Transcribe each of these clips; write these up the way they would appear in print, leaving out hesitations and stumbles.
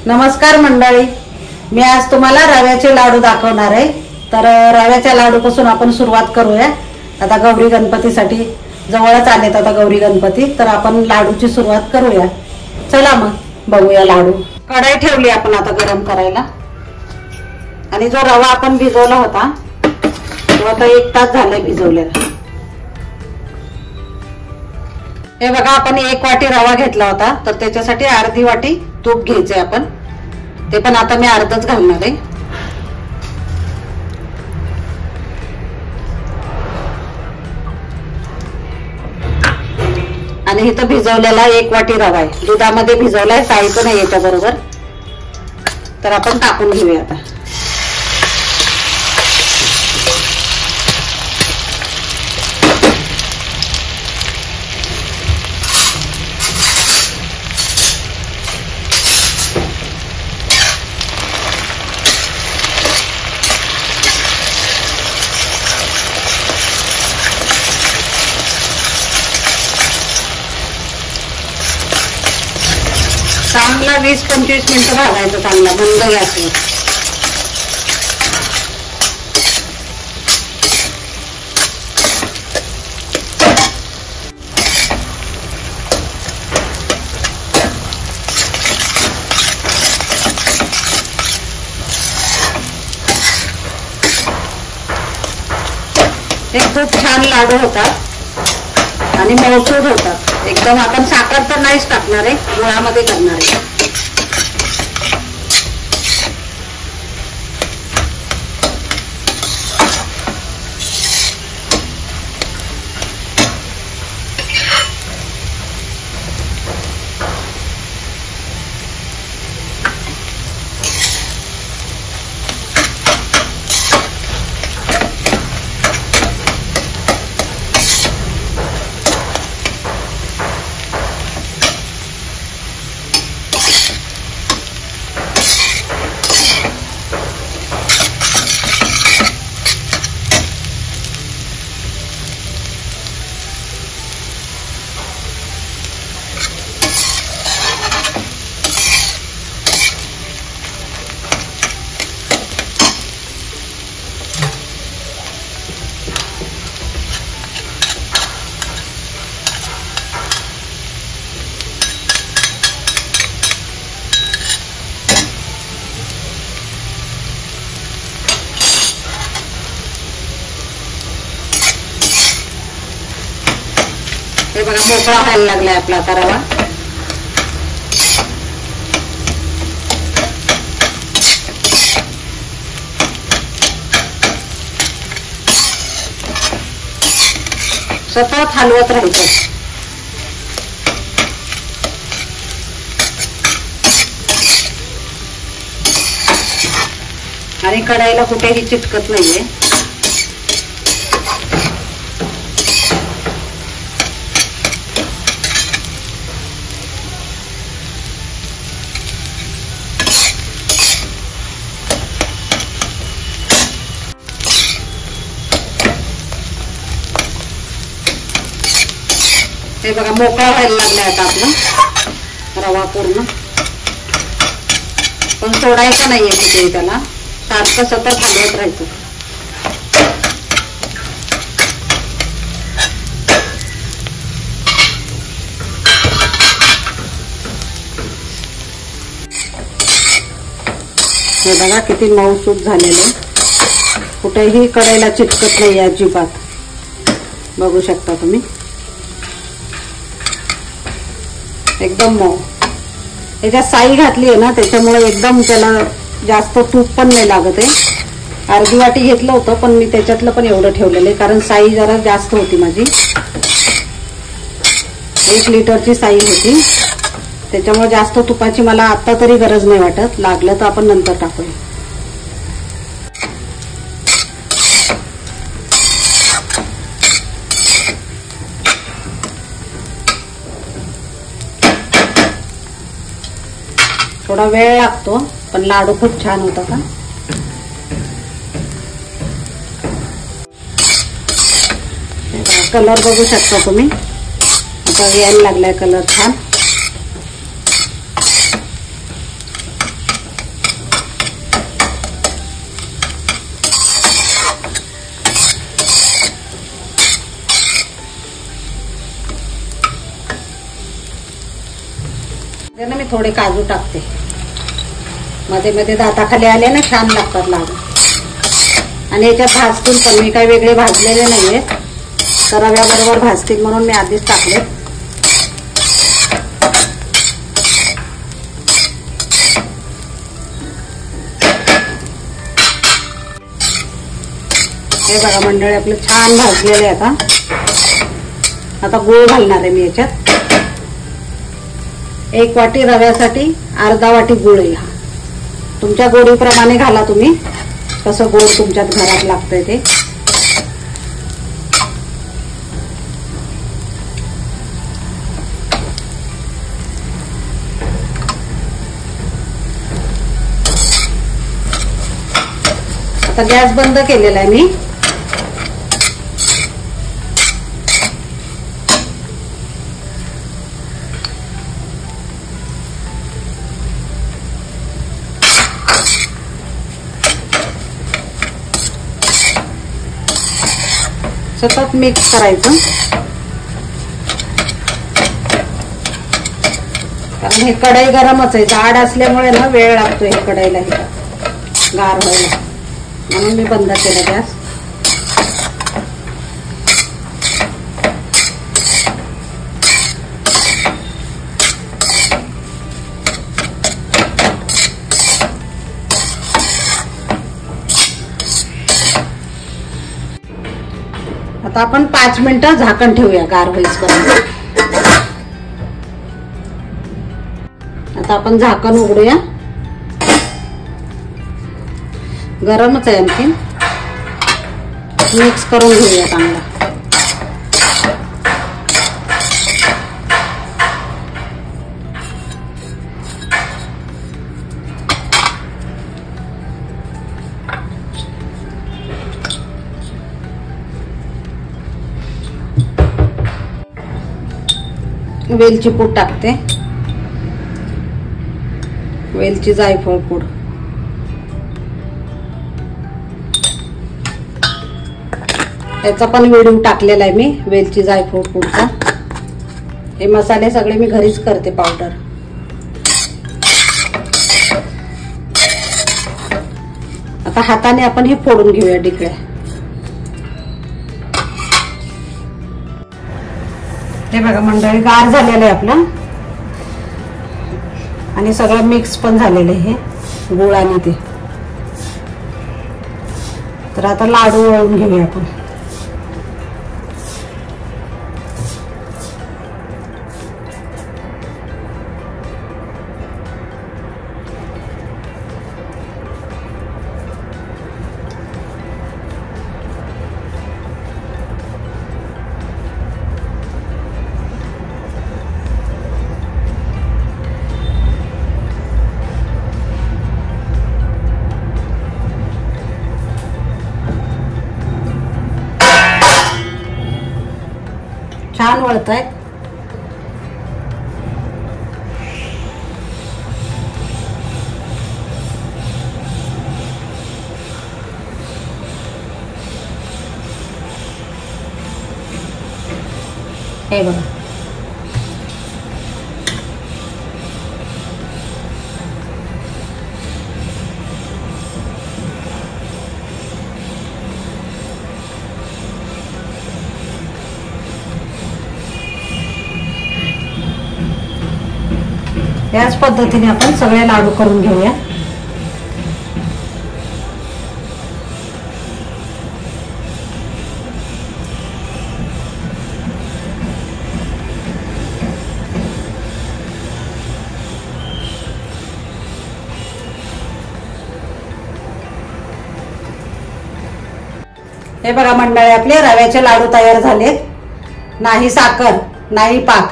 नमस्कार मंडळी, मी आज तुम्हाला रव्याचे लाडू दाखवणार आहे। तर रव्याच्या लाडू पासून आपण सुरुवात करूया। आता गौरी गणपतीसाठी जवळच आलेत आता गौरी गणपती, तर आपण लाडूची सुरुवात करूया। चला मग बघूया लाडू। कढई ठेवली आपण आता गरम करायला, आणि जो रवा आपण भिजवला होता तो आता 1 तास झालाय भिजवलेला। हे बघा, आपण 1 वाटी रवा घेतला होता, तर त्याच्यासाठी अर्धी वाटी तूप घ्यायचे आपण। ते पण आता मी अर्धच घालणार आहे। आणि इथं भिजवलेला 1 वाटी रवा आहे, दुधामध्ये भिजवलाय, साईचं नाही याच्या बरोबर। तर आपण टाकून घेऊया आता। चांगला 20-25 मिनिटं भाजायचं, चांगला मंद गॅसवर। एक खूप छान लाडू होतात आणि मऊसूद होतात एकदम। आपण साखर तर नाहीच टाकणार आहे, गुळामध्ये करणार आहे। हे बघा, मोकळा व्हायला लागलाय आपला आता रवा। सतत हलवत राहायचं। आणि कढईला कुठेही चिटकत नाहीये। हे बघा, मोकळा व्हायला लागलाय आता आपला रवा पूर्ण। पण सोडायचा नाहीये कुठेही त्याला, सारखं सतत हलवत राहायचं। हे बघा किती मऊसूद झालेले, कुठेही कढईला चिटकत नाही अजिबात। बघू शकता तुम्ही, एकदम मऊ। याच्यात साई घातली आहे ना, त्याच्यामुळे एकदम त्याला जास्त तूप पण नाही लागत आहे। अर्धी वाटी घेतलं होतं, पण मी त्याच्यातलं पण एवढं ठेवलेलं आहे, कारण साई जरा जास्त होती माझी। 1 लिटरची साई होती, त्याच्यामुळे जास्त तुपाची मला आता तरी गरज नाही वाटत। लागलं तर आपण नंतर टाकूया। थोडा वेळ लागतो, पण लाडू खूप छान होतात। कलर बघू शकता तुम्ही, आता यायला लागलाय कलर छान। थोडे काजू टाकते. मध्ये मध्ये दाताखाली आले ना छान लागतात लाडू. आणि याच्यात भाजतील पण, मी काही वेगळे भाजलेले नाहीये, तर रव्याबरोबर भाजतील म्हणून मी आधीच टाकले. हे बघा मंडळी आपले छान भाजलेले. आता गूळ घालणार आहे मी याच्यात. 1 वाटी रव्यासाठी अर्धा वाटी गूळ आहे. तुमच्या गोडीप्रमाणे घाला तुम्ही, कसं गोड तुमच्यात घरात लागतंय ते. आता गॅस बंद केलेला आहे मी. सतत मिक्स करायचं, कारण हे कढई गरमच आहे. जाड असल्यामुळे ना वेळ लागतोय हे कढईला गार व्हायला, म्हणून मी बंद केलं गॅस. आता आपण 5 मिनिटं झाकण ठेवूया गार होईपर्यंत. आता आपण झाकण उघडूया. गरमच आहे आणखी. मिक्स करून घेऊया चांगला. वेलची पूड टाकते, वेलची जायफळ पूड. त्याचा पण व्हिडिओ टाकलेला आहे मी, वेलची जायफळ पूडचा. हे मसाले सगळे मी घरीच करते पावडर. आता हाताने आपण हे फोडून घेऊया डिकळ्या. हे बघा मंडळी गार झालेलं आहे आपलं, आणि सगळं मिक्स पण झालेलं आहे हे गुळ आणि ते. तर आता लाडू वळून घेऊया आपण. छान वळतायत. हे बघा याच पद्धतीने आपण सगळे लाडू करून घेऊया. हे बघा मंडळी आपले रव्याचे लाडू तयार झालेत. नाही साखर नाही पाक,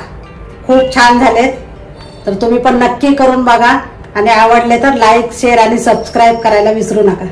खूप छान झालेत. तर तुम्ही पण नक्की करून बघा, आणि आवडले तर लाईक शेअर आणि सबस्क्राईब करायला विसरू नका.